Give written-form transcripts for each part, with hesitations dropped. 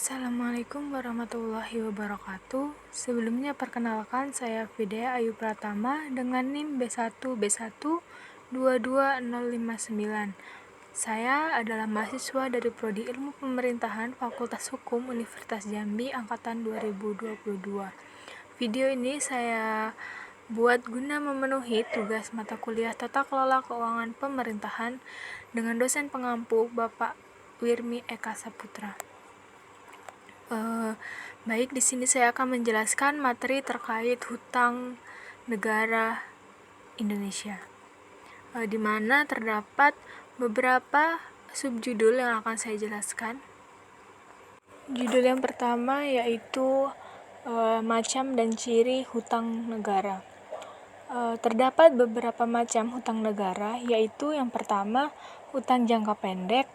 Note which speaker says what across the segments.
Speaker 1: Assalamualaikum warahmatullahi wabarakatuh. Sebelumnya perkenalkan, saya Fidea Ayu Pratama dengan NIM B1B1222059. Saya adalah mahasiswa dari Prodi Ilmu Pemerintahan Fakultas Hukum Universitas Jambi angkatan 2022. Video ini saya buat guna memenuhi tugas mata kuliah Tata Kelola Keuangan Pemerintahan dengan dosen pengampu Bapak Wirmi Eka Saputra. Baik, di sini saya akan menjelaskan materi terkait hutang negara Indonesia, di mana terdapat beberapa subjudul yang akan saya jelaskan. Judul yang pertama yaitu macam dan ciri hutang negara. Terdapat beberapa macam hutang negara, yaitu yang pertama hutang jangka pendek.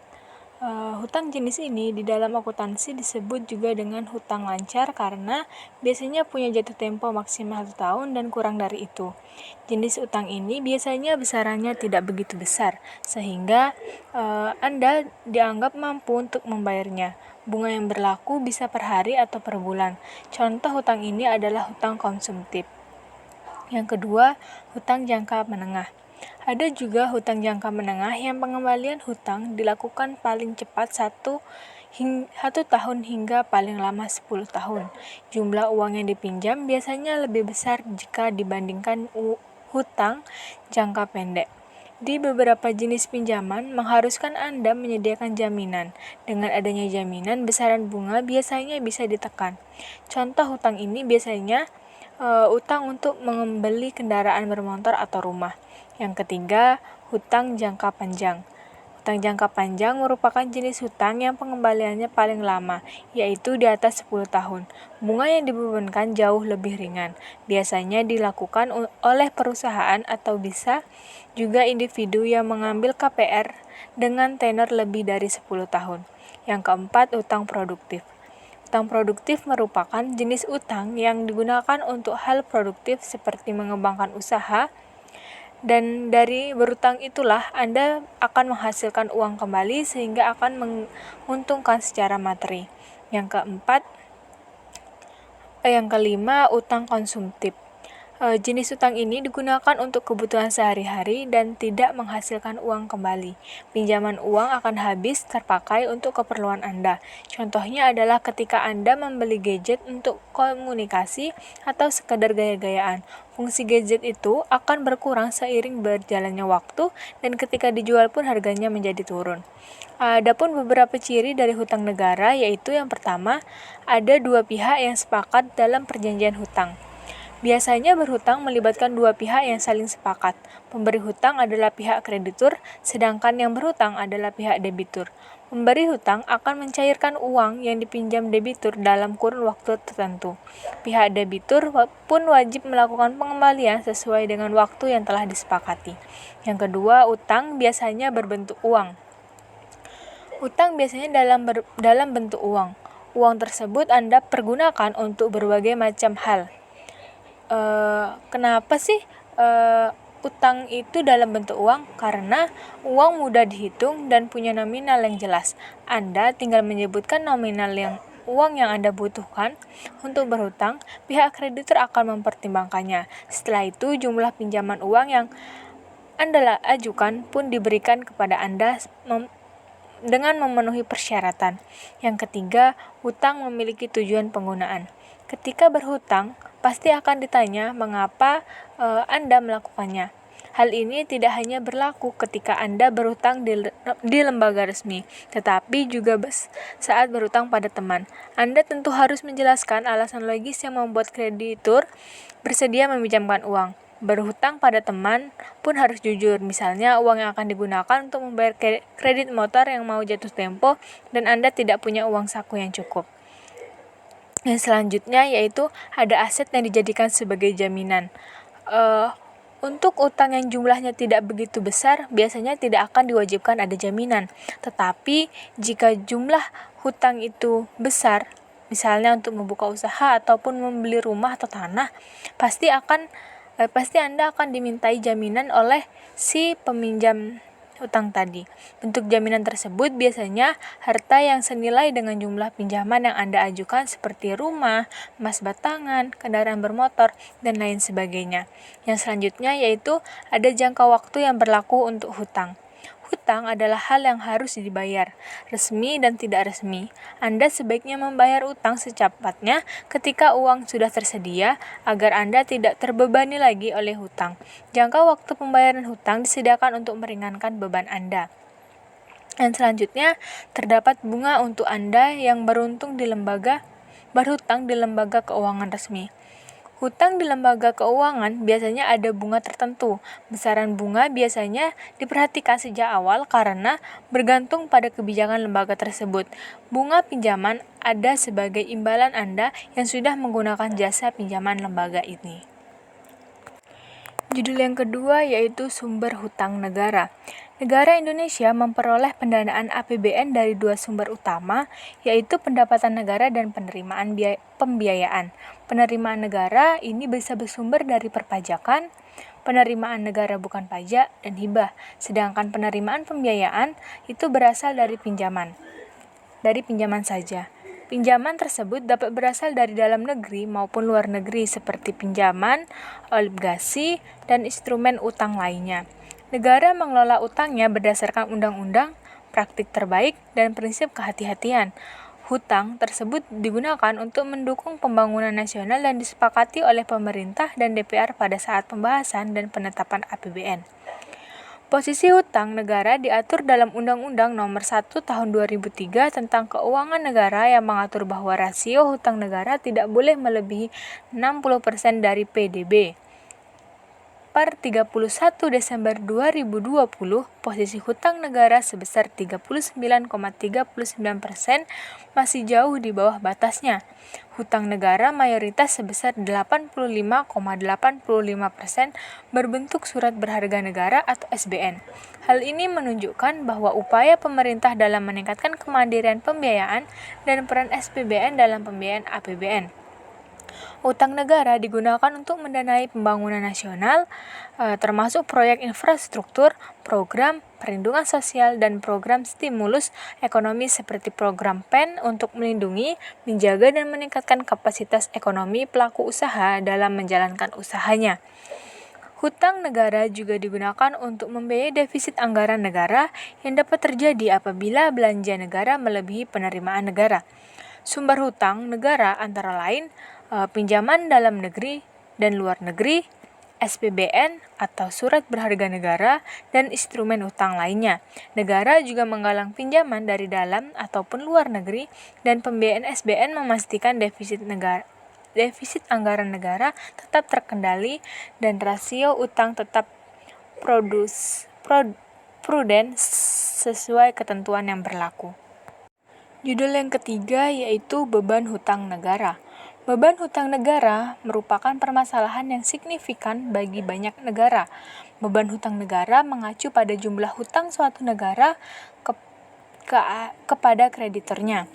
Speaker 1: Hutang jenis ini di dalam akuntansi disebut juga dengan hutang lancar karena biasanya punya jatuh tempo maksimal 1 tahun dan kurang dari itu. Jenis hutang ini biasanya besarannya tidak begitu besar, sehingga Anda dianggap mampu untuk membayarnya. Bunga yang berlaku bisa per hari atau per bulan. Contoh hutang ini adalah hutang konsumtif. Yang kedua, hutang jangka menengah. Ada juga hutang jangka menengah yang pengembalian hutang dilakukan paling cepat 1 tahun hingga paling lama 10 tahun. Jumlah uang yang dipinjam biasanya lebih besar jika dibandingkan hutang jangka pendek. Di beberapa jenis pinjaman mengharuskan Anda menyediakan jaminan. Dengan adanya jaminan, besaran bunga biasanya bisa ditekan. Contoh hutang ini biasanya utang untuk membeli kendaraan bermotor atau rumah. Yang ketiga, hutang jangka panjang. Hutang jangka panjang merupakan jenis hutang yang pengembaliannya paling lama, yaitu di atas 10 tahun. Bunga yang dibebankan jauh lebih ringan. Biasanya dilakukan oleh perusahaan atau bisa juga individu yang mengambil KPR dengan tenor lebih dari 10 tahun. Yang keempat, hutang produktif. Hutang produktif merupakan jenis utang yang digunakan untuk hal produktif seperti mengembangkan usaha, dan dari berutang itulah Anda akan menghasilkan uang kembali sehingga akan menguntungkan secara materi. Yang kelima, utang konsumtif. Jenis utang ini digunakan untuk kebutuhan sehari-hari dan tidak menghasilkan uang kembali. Pinjaman uang akan habis terpakai untuk keperluan Anda. Contohnya adalah ketika Anda membeli gadget untuk komunikasi atau sekadar gaya-gayaan. Fungsi gadget itu akan berkurang seiring berjalannya waktu dan ketika dijual pun harganya menjadi turun. Adapun beberapa ciri dari hutang negara, yaitu yang pertama, ada 2 pihak yang sepakat dalam perjanjian hutang. Biasanya berhutang melibatkan 2 pihak yang saling sepakat. Pemberi hutang adalah pihak kreditur, sedangkan yang berhutang adalah pihak debitur. Pemberi hutang akan mencairkan uang yang dipinjam debitur dalam kurun waktu tertentu. Pihak debitur pun wajib melakukan pengembalian sesuai dengan waktu yang telah disepakati. Yang kedua, utang biasanya berbentuk uang. Utang biasanya dalam bentuk uang. Uang tersebut Anda pergunakan untuk berbagai macam hal. Kenapa sih utang itu dalam bentuk uang? Karena uang mudah dihitung dan punya nominal yang jelas. Anda tinggal menyebutkan nominal uang yang Anda butuhkan untuk berhutang, pihak kreditur akan mempertimbangkannya. Setelah itu, jumlah pinjaman uang yang Anda ajukan pun diberikan kepada Anda dengan memenuhi persyaratan. Yang ketiga, hutang memiliki tujuan penggunaan. Ketika berhutang, pasti akan ditanya mengapa Anda melakukannya. Hal ini tidak hanya berlaku ketika Anda berhutang di lembaga resmi, tetapi juga saat berhutang pada teman. Anda tentu harus menjelaskan alasan logis yang membuat kreditur bersedia meminjamkan uang. Berhutang pada teman pun harus jujur, misalnya uang yang akan digunakan untuk membayar kredit motor yang mau jatuh tempo dan Anda tidak punya uang saku yang cukup. Yang selanjutnya yaitu ada aset yang dijadikan sebagai jaminan. Untuk utang yang jumlahnya tidak begitu besar, biasanya tidak akan diwajibkan ada jaminan. Tetapi jika jumlah hutang itu besar, misalnya untuk membuka usaha ataupun membeli rumah atau tanah, pasti Anda akan dimintai jaminan oleh si peminjam utang tadi. Bentuk jaminan tersebut biasanya harta yang senilai dengan jumlah pinjaman yang Anda ajukan seperti rumah, emas batangan, kendaraan bermotor, dan lain sebagainya. Yang selanjutnya yaitu ada jangka waktu yang berlaku untuk hutang. Hutang adalah hal yang harus dibayar, resmi dan tidak resmi. Anda sebaiknya membayar utang secepatnya ketika uang sudah tersedia agar Anda tidak terbebani lagi oleh hutang. Jangka waktu pembayaran hutang disediakan untuk meringankan beban Anda. Dan selanjutnya, terdapat bunga untuk Anda yang berhutang di lembaga keuangan resmi. Hutang di lembaga keuangan biasanya ada bunga tertentu. Besaran bunga biasanya diperhatikan sejak awal karena bergantung pada kebijakan lembaga tersebut. Bunga pinjaman ada sebagai imbalan Anda yang sudah menggunakan jasa pinjaman lembaga ini. Judul yang kedua yaitu sumber hutang negara. Negara Indonesia memperoleh pendanaan APBN dari dua sumber utama, yaitu pendapatan negara dan penerimaan pembiayaan. Penerimaan negara ini bisa bersumber dari perpajakan, penerimaan negara bukan pajak, dan hibah. Sedangkan penerimaan pembiayaan itu berasal dari pinjaman saja. Pinjaman tersebut dapat berasal dari dalam negeri maupun luar negeri seperti pinjaman, obligasi, dan instrumen utang lainnya. Negara mengelola utangnya berdasarkan undang-undang, praktik terbaik, dan prinsip kehati-hatian. Hutang tersebut digunakan untuk mendukung pembangunan nasional dan disepakati oleh pemerintah dan DPR pada saat pembahasan dan penetapan APBN. Posisi hutang negara diatur dalam Undang-Undang Nomor 1 Tahun 2003 tentang Keuangan Negara yang mengatur bahwa rasio hutang negara tidak boleh melebihi 60% dari PDB. Per 31 Desember 2020, posisi hutang negara sebesar 39,39% masih jauh di bawah batasnya. Hutang negara mayoritas sebesar 85,85% berbentuk surat berharga negara atau SBN. Hal ini menunjukkan bahwa upaya pemerintah dalam meningkatkan kemandirian pembiayaan dan peran SPBN dalam pembiayaan APBN. Utang negara digunakan untuk mendanai pembangunan nasional, termasuk proyek infrastruktur, program perlindungan sosial, dan program stimulus ekonomi seperti program PEN untuk melindungi, menjaga, dan meningkatkan kapasitas ekonomi pelaku usaha dalam menjalankan usahanya. Hutang negara juga digunakan untuk membiayai defisit anggaran negara yang dapat terjadi apabila belanja negara melebihi penerimaan negara. Sumber hutang negara antara lain pinjaman dalam negeri dan luar negeri, SPBN atau surat berharga negara, dan instrumen utang lainnya. Negara juga menggalang pinjaman dari dalam ataupun luar negeri, dan pembiayaan SBN memastikan defisit anggaran negara tetap terkendali dan rasio utang tetap prudent sesuai ketentuan yang berlaku. Judul yang ketiga yaitu beban hutang negara. Beban hutang negara merupakan permasalahan yang signifikan bagi banyak negara. Beban hutang negara mengacu pada jumlah hutang suatu negara kepada kreditornya.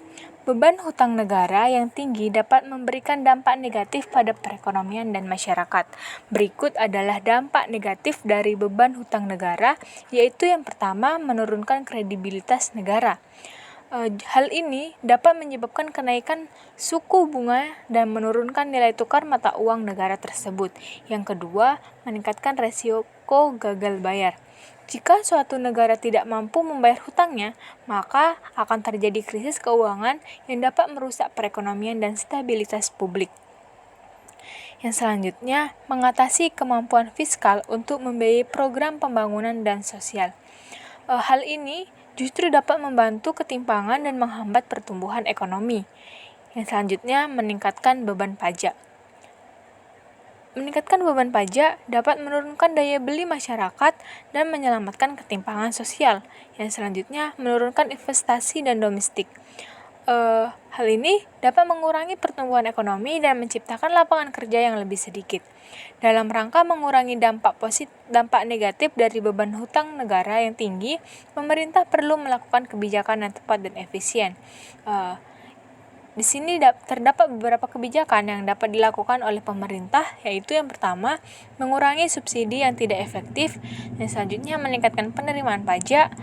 Speaker 1: Beban hutang negara yang tinggi dapat memberikan dampak negatif pada perekonomian dan masyarakat. Berikut adalah dampak negatif dari beban hutang negara, yaitu yang pertama, menurunkan kredibilitas negara. Hal ini dapat menyebabkan kenaikan suku bunga dan menurunkan nilai tukar mata uang negara tersebut. Yang kedua, meningkatkan resiko gagal bayar. Jika suatu negara tidak mampu membayar hutangnya, maka akan terjadi krisis keuangan yang dapat merusak perekonomian dan stabilitas publik. Yang selanjutnya, mengatasi kemampuan fiskal untuk membiayai program pembangunan dan sosial. Hal ini justru dapat membantu ketimpangan dan menghambat pertumbuhan ekonomi. Yang selanjutnya, meningkatkan beban pajak. Meningkatkan beban pajak dapat menurunkan daya beli masyarakat dan menyelamatkan ketimpangan sosial. Yang selanjutnya, menurunkan investasi dan domestik. Hal ini dapat mengurangi pertumbuhan ekonomi dan menciptakan lapangan kerja yang lebih sedikit. Dalam rangka mengurangi dampak negatif dari beban hutang negara yang tinggi, pemerintah perlu melakukan kebijakan yang tepat dan efisien. Di sini terdapat beberapa kebijakan yang dapat dilakukan oleh pemerintah, yaitu yang pertama, mengurangi subsidi yang tidak efektif, yang selanjutnya meningkatkan penerimaan pajak,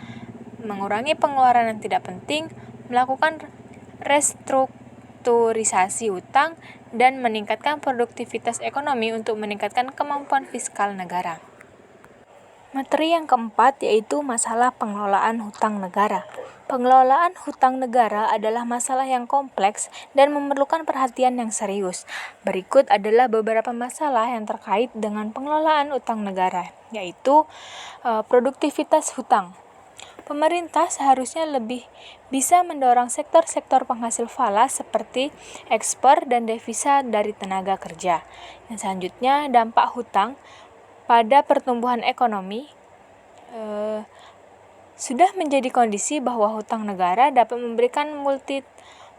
Speaker 1: mengurangi pengeluaran yang tidak penting, melakukan restrukturisasi hutang, dan meningkatkan produktivitas ekonomi untuk meningkatkan kemampuan fiskal negara. Materi yang keempat yaitu masalah pengelolaan hutang negara. Pengelolaan hutang negara adalah masalah yang kompleks dan memerlukan perhatian yang serius. Berikut adalah beberapa masalah yang terkait dengan pengelolaan hutang negara, yaitu produktivitas hutang. Pemerintah seharusnya lebih bisa mendorong sektor-sektor penghasil falas seperti ekspor dan devisa dari tenaga kerja. Yang selanjutnya, dampak hutang pada pertumbuhan ekonomi. Sudah menjadi kondisi bahwa hutang negara dapat memberikan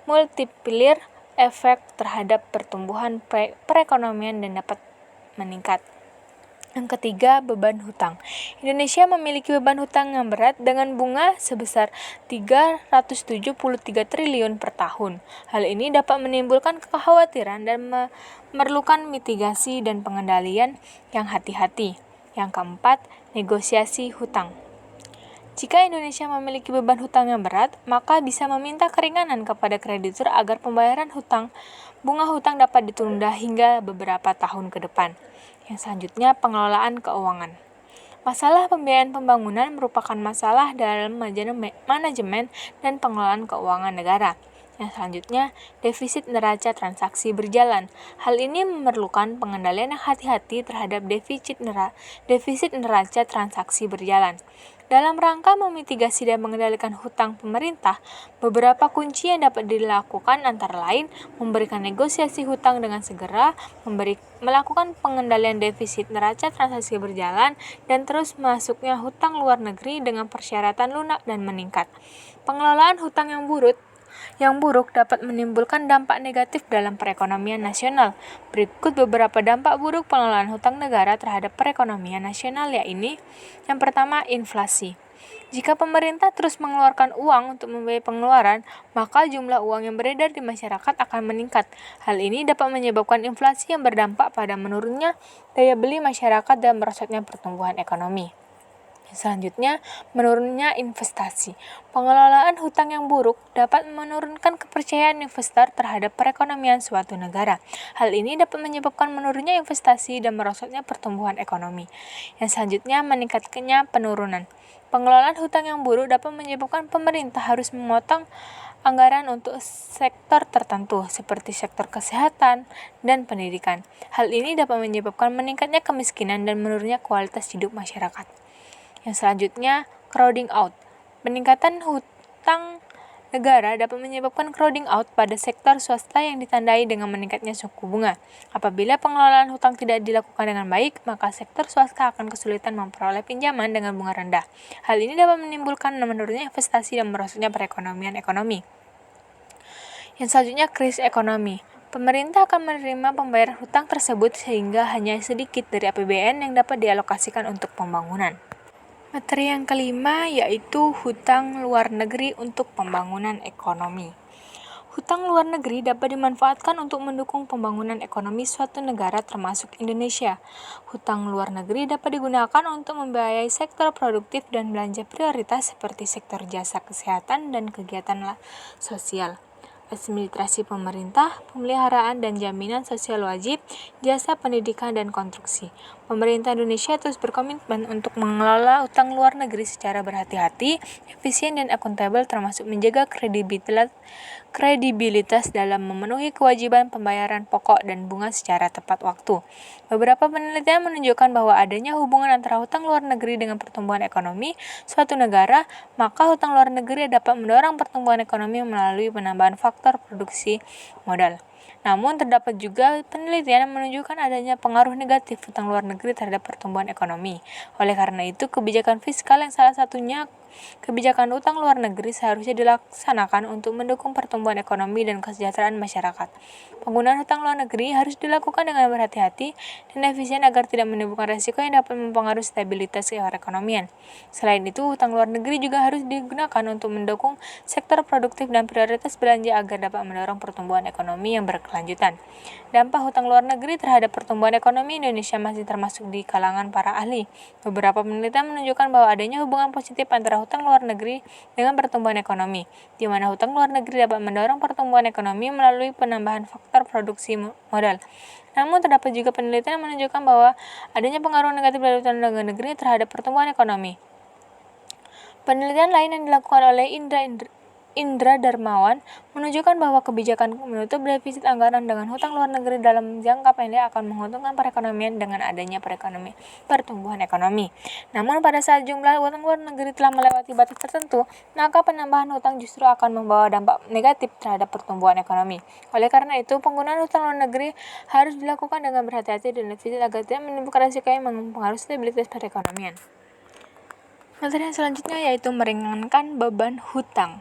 Speaker 1: multiplier efek terhadap pertumbuhan perekonomian dan dapat meningkat. Yang ketiga, beban hutang. Indonesia memiliki beban hutang yang berat dengan bunga sebesar 373 triliun per tahun. Hal ini dapat menimbulkan kekhawatiran dan memerlukan mitigasi dan pengendalian yang hati-hati. Yang keempat, negosiasi hutang. Jika Indonesia memiliki beban hutang yang berat, maka bisa meminta keringanan kepada kreditur agar pembayaran bunga hutang dapat ditunda hingga beberapa tahun ke depan. Yang selanjutnya, pengelolaan keuangan. Masalah pembiayaan pembangunan merupakan masalah dalam manajemen dan pengelolaan keuangan negara. Yang selanjutnya, defisit neraca transaksi berjalan. Hal ini memerlukan pengendalian yang hati-hati terhadap defisit neraca transaksi berjalan. Dalam rangka memitigasi dan mengendalikan hutang pemerintah, beberapa kunci yang dapat dilakukan antara lain memberikan negosiasi hutang dengan segera, melakukan pengendalian defisit neraca transaksi berjalan, dan terus masuknya hutang luar negeri dengan persyaratan lunak dan meningkat. Pengelolaan hutang yang buruk dapat menimbulkan dampak negatif dalam perekonomian nasional. Berikut beberapa dampak buruk pengelolaan hutang negara terhadap perekonomian nasional, yaitu yang pertama, inflasi. Jika pemerintah terus mengeluarkan uang untuk membiayai pengeluaran, maka jumlah uang yang beredar di masyarakat akan meningkat. Hal ini dapat menyebabkan inflasi yang berdampak pada menurunnya daya beli masyarakat dan merosotnya pertumbuhan ekonomi. Selanjutnya, menurunnya investasi. Pengelolaan hutang yang buruk dapat menurunkan kepercayaan investor terhadap perekonomian suatu negara. Hal ini dapat menyebabkan menurunnya investasi dan merosotnya pertumbuhan ekonomi. Yang selanjutnya, meningkatnya penurunan. Pengelolaan hutang yang buruk dapat menyebabkan pemerintah harus memotong anggaran untuk sektor tertentu seperti sektor kesehatan dan pendidikan. Hal ini dapat menyebabkan meningkatnya kemiskinan dan menurunnya kualitas hidup masyarakat. Yang selanjutnya, crowding out. Peningkatan hutang negara dapat menyebabkan crowding out pada sektor swasta yang ditandai dengan meningkatnya suku bunga. Apabila pengelolaan hutang tidak dilakukan dengan baik, maka sektor swasta akan kesulitan memperoleh pinjaman dengan bunga rendah. Hal ini dapat menimbulkan menurunnya investasi dan merosotnya perekonomian ekonomi. Yang selanjutnya, krisis ekonomi. Pemerintah akan menerima pembayaran hutang tersebut sehingga hanya sedikit dari APBN yang dapat dialokasikan untuk pembangunan. Materi yang kelima yaitu hutang luar negeri untuk pembangunan ekonomi. Hutang luar negeri dapat dimanfaatkan untuk mendukung pembangunan ekonomi suatu negara termasuk Indonesia. Hutang luar negeri dapat digunakan untuk membiayai sektor produktif dan belanja prioritas seperti sektor jasa kesehatan dan kegiatan sosial. Administrasi pemerintah, pemeliharaan dan jaminan sosial wajib, jasa pendidikan dan konstruksi. Pemerintah Indonesia terus berkomitmen untuk mengelola hutang luar negeri secara berhati-hati, efisien dan akuntabel termasuk menjaga kredibilitas dalam memenuhi kewajiban pembayaran pokok dan bunga secara tepat waktu. Beberapa penelitian menunjukkan bahwa adanya hubungan antara hutang luar negeri dengan pertumbuhan ekonomi suatu negara, maka hutang luar negeri dapat mendorong pertumbuhan ekonomi melalui penambahan faktor produksi modal. Namun terdapat juga penelitian yang menunjukkan adanya pengaruh negatif hutang luar negeri terhadap pertumbuhan ekonomi. Oleh karena itu, kebijakan fiskal yang salah satunya Kebijakan utang luar negeri seharusnya dilaksanakan untuk mendukung pertumbuhan ekonomi dan kesejahteraan masyarakat. Penggunaan hutang luar negeri harus dilakukan dengan berhati-hati dan efisien agar tidak menimbulkan resiko yang dapat mempengaruhi stabilitas perekonomian. Selain itu, hutang luar negeri juga harus digunakan untuk mendukung sektor produktif dan prioritas belanja agar dapat mendorong pertumbuhan ekonomi yang berkelanjutan. Dampak hutang luar negeri terhadap pertumbuhan ekonomi Indonesia masih termasuk di kalangan para ahli. Beberapa penelitian menunjukkan bahwa adanya hubungan positif antara hutang luar negeri dengan pertumbuhan ekonomi, di mana hutang luar negeri dapat mendorong pertumbuhan ekonomi melalui penambahan faktor produksi modal. Namun, terdapat juga penelitian yang menunjukkan bahwa adanya pengaruh negatif dari hutang luar negeri terhadap pertumbuhan ekonomi. Penelitian lain yang dilakukan oleh Indra Darmawan menunjukkan bahwa kebijakan menutup defisit anggaran dengan hutang luar negeri dalam jangka pendek akan menguntungkan perekonomian dengan adanya pertumbuhan ekonomi. Namun pada saat jumlah hutang luar negeri telah melewati batas tertentu, maka penambahan hutang justru akan membawa dampak negatif terhadap pertumbuhan ekonomi. Oleh karena itu, penggunaan hutang luar negeri harus dilakukan dengan berhati-hati dan efisien agar tidak menimbulkan risiko yang mempengaruhi stabilitas perekonomian. Materi yang selanjutnya yaitu meringankan beban hutang.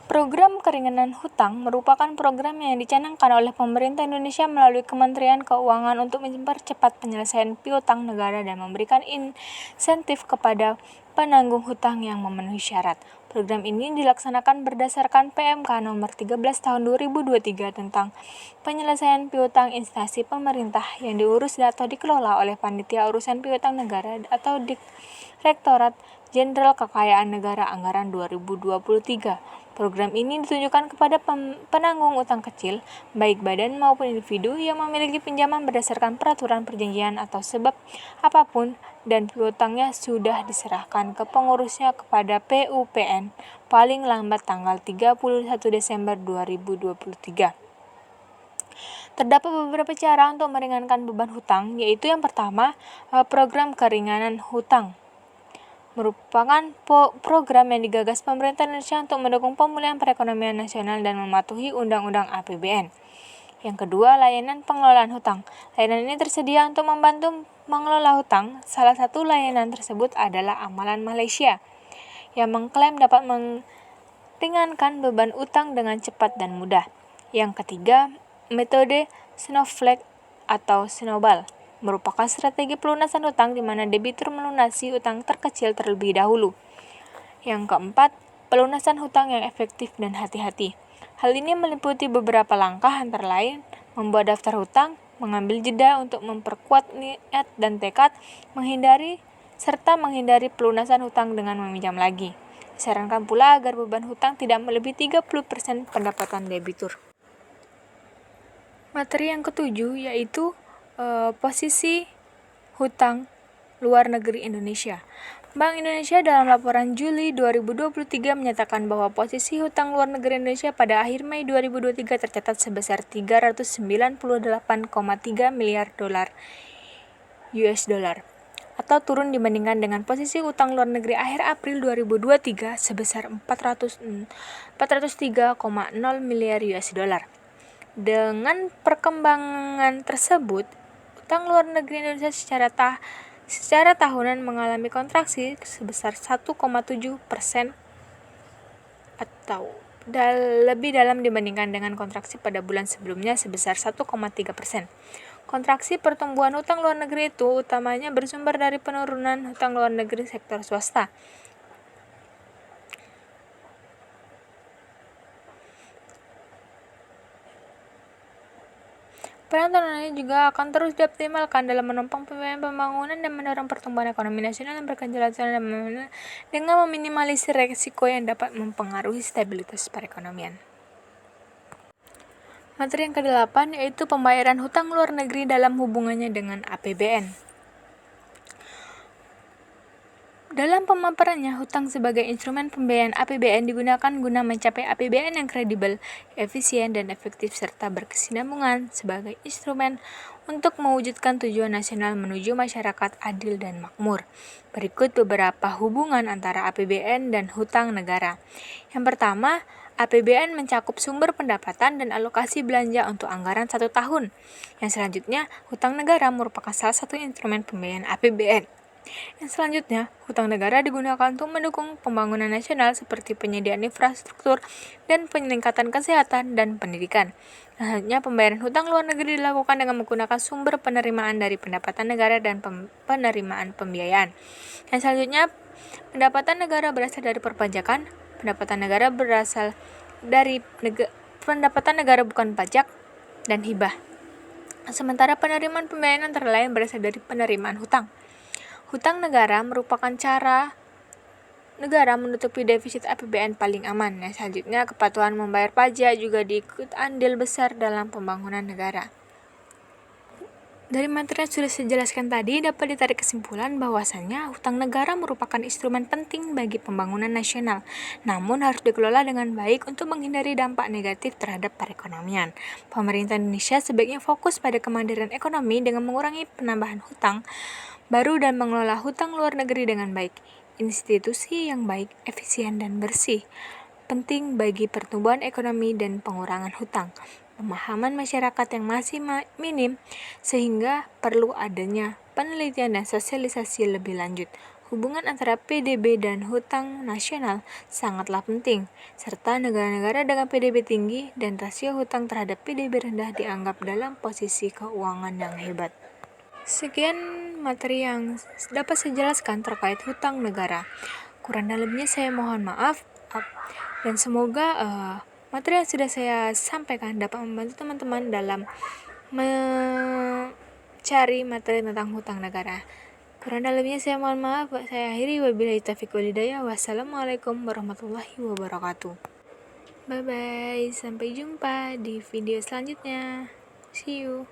Speaker 1: Program keringanan hutang merupakan program yang dicanangkan oleh pemerintah Indonesia melalui Kementerian Keuangan untuk mempercepat penyelesaian piutang negara dan memberikan insentif kepada penanggung hutang yang memenuhi syarat. Program ini dilaksanakan berdasarkan PMK nomor 13 tahun 2023 tentang penyelesaian piutang instansi pemerintah yang diurus atau dikelola oleh Panitia Urusan Piutang Negara atau Direktorat Jenderal Kekayaan Negara Anggaran 2023. Program ini ditujukan kepada penanggung utang kecil, baik badan maupun individu yang memiliki pinjaman berdasarkan peraturan perjanjian atau sebab apapun dan piutangnya sudah diserahkan ke pengurusnya kepada PUPN paling lambat tanggal 31 Desember 2023. Terdapat beberapa cara untuk meringankan beban hutang, yaitu yang pertama, program keringanan hutang. Merupakan program yang digagas pemerintah Indonesia untuk mendukung pemulihan perekonomian nasional dan mematuhi Undang-Undang APBN. Yang kedua, layanan pengelolaan hutang. Layanan ini tersedia untuk membantu mengelola hutang. Salah satu layanan tersebut adalah Amalan Malaysia, yang mengklaim dapat meringankan beban utang dengan cepat dan mudah. Yang ketiga, metode Snowflake atau Snowball merupakan strategi pelunasan hutang di mana debitur melunasi hutang terkecil terlebih dahulu. Yang keempat, pelunasan hutang yang efektif dan hati-hati. Hal ini meliputi beberapa langkah antara lain membuat daftar hutang, mengambil jeda untuk memperkuat niat dan tekad, menghindari pelunasan hutang dengan meminjam lagi. Disarankan pula agar beban hutang tidak melebihi 30% pendapatan debitur. Materi yang ketujuh yaitu posisi hutang luar negeri Indonesia. Bank Indonesia dalam laporan Juli 2023 menyatakan bahwa posisi hutang luar negeri Indonesia pada akhir Mei 2023 tercatat sebesar 398,3 miliar dolar US dollar atau turun dibandingkan dengan posisi hutang luar negeri akhir April 2023 sebesar 403,0 miliar US dollar. Dengan perkembangan tersebut, hutang luar negeri Indonesia secara tahunan mengalami kontraksi sebesar 1,7% atau lebih dalam dibandingkan dengan kontraksi pada bulan sebelumnya sebesar 1,3%. Kontraksi pertumbuhan hutang luar negeri itu utamanya bersumber dari penurunan hutang luar negeri sektor swasta. Peran tahunannya juga akan terus dioptimalkan dalam menopang pembiayaan pembangunan dan mendorong pertumbuhan ekonomi nasional yang berkelanjutan dengan meminimalisir risiko yang dapat mempengaruhi stabilitas perekonomian. Materi yang ke-8 yaitu pembayaran hutang luar negeri dalam hubungannya dengan APBN. Dalam pemaparannya, hutang sebagai instrumen pembiayaan APBN digunakan guna mencapai APBN yang kredibel, efisien, dan efektif serta berkesinambungan sebagai instrumen untuk mewujudkan tujuan nasional menuju masyarakat adil dan makmur. Berikut beberapa hubungan antara APBN dan hutang negara. Yang pertama, APBN mencakup sumber pendapatan dan alokasi belanja untuk anggaran 1 tahun. Yang selanjutnya, hutang negara merupakan salah satu instrumen pembiayaan APBN. Yang selanjutnya, hutang negara digunakan untuk mendukung pembangunan nasional seperti penyediaan infrastruktur dan peningkatan kesehatan dan pendidikan. Selanjutnya, pembayaran hutang luar negeri dilakukan dengan menggunakan sumber penerimaan dari pendapatan negara dan penerimaan pembiayaan. Yang selanjutnya, pendapatan negara berasal dari perpajakan, pendapatan negara berasal dari pendapatan negara bukan pajak, dan hibah. Sementara penerimaan pembiayaan antara lain berasal dari penerimaan hutang. Hutang negara merupakan cara negara menutupi defisit APBN paling aman. Nah, selanjutnya, kepatuhan membayar pajak juga diikut andil besar dalam pembangunan negara. Dari materi yang sudah saya jelaskan tadi, dapat ditarik kesimpulan bahwasannya hutang negara merupakan instrumen penting bagi pembangunan nasional, namun harus dikelola dengan baik untuk menghindari dampak negatif terhadap perekonomian. Pemerintah Indonesia sebaiknya fokus pada kemandirian ekonomi dengan mengurangi penambahan hutang baru dan mengelola hutang luar negeri dengan baik. Institusi yang baik, efisien, dan bersih penting bagi pertumbuhan ekonomi dan pengurangan hutang. Pemahaman masyarakat yang masih minim, sehingga perlu adanya penelitian dan sosialisasi lebih lanjut. Hubungan antara PDB dan hutang nasional sangatlah penting, serta negara-negara dengan PDB tinggi dan rasio hutang terhadap PDB rendah dianggap dalam posisi keuangan yang hebat. Sekian materi yang dapat saya jelaskan terkait hutang negara. Kurang dan lebihnya saya mohon maaf, dan semoga materi yang sudah saya sampaikan dapat membantu teman-teman dalam mencari materi tentang hutang negara. Kurang dan lebihnya saya mohon maaf. Saya akhiri, wabillahi taufiq wal hidayah. Wassalamualaikum warahmatullahi wabarakatuh. Bye bye, sampai jumpa di video selanjutnya. See you.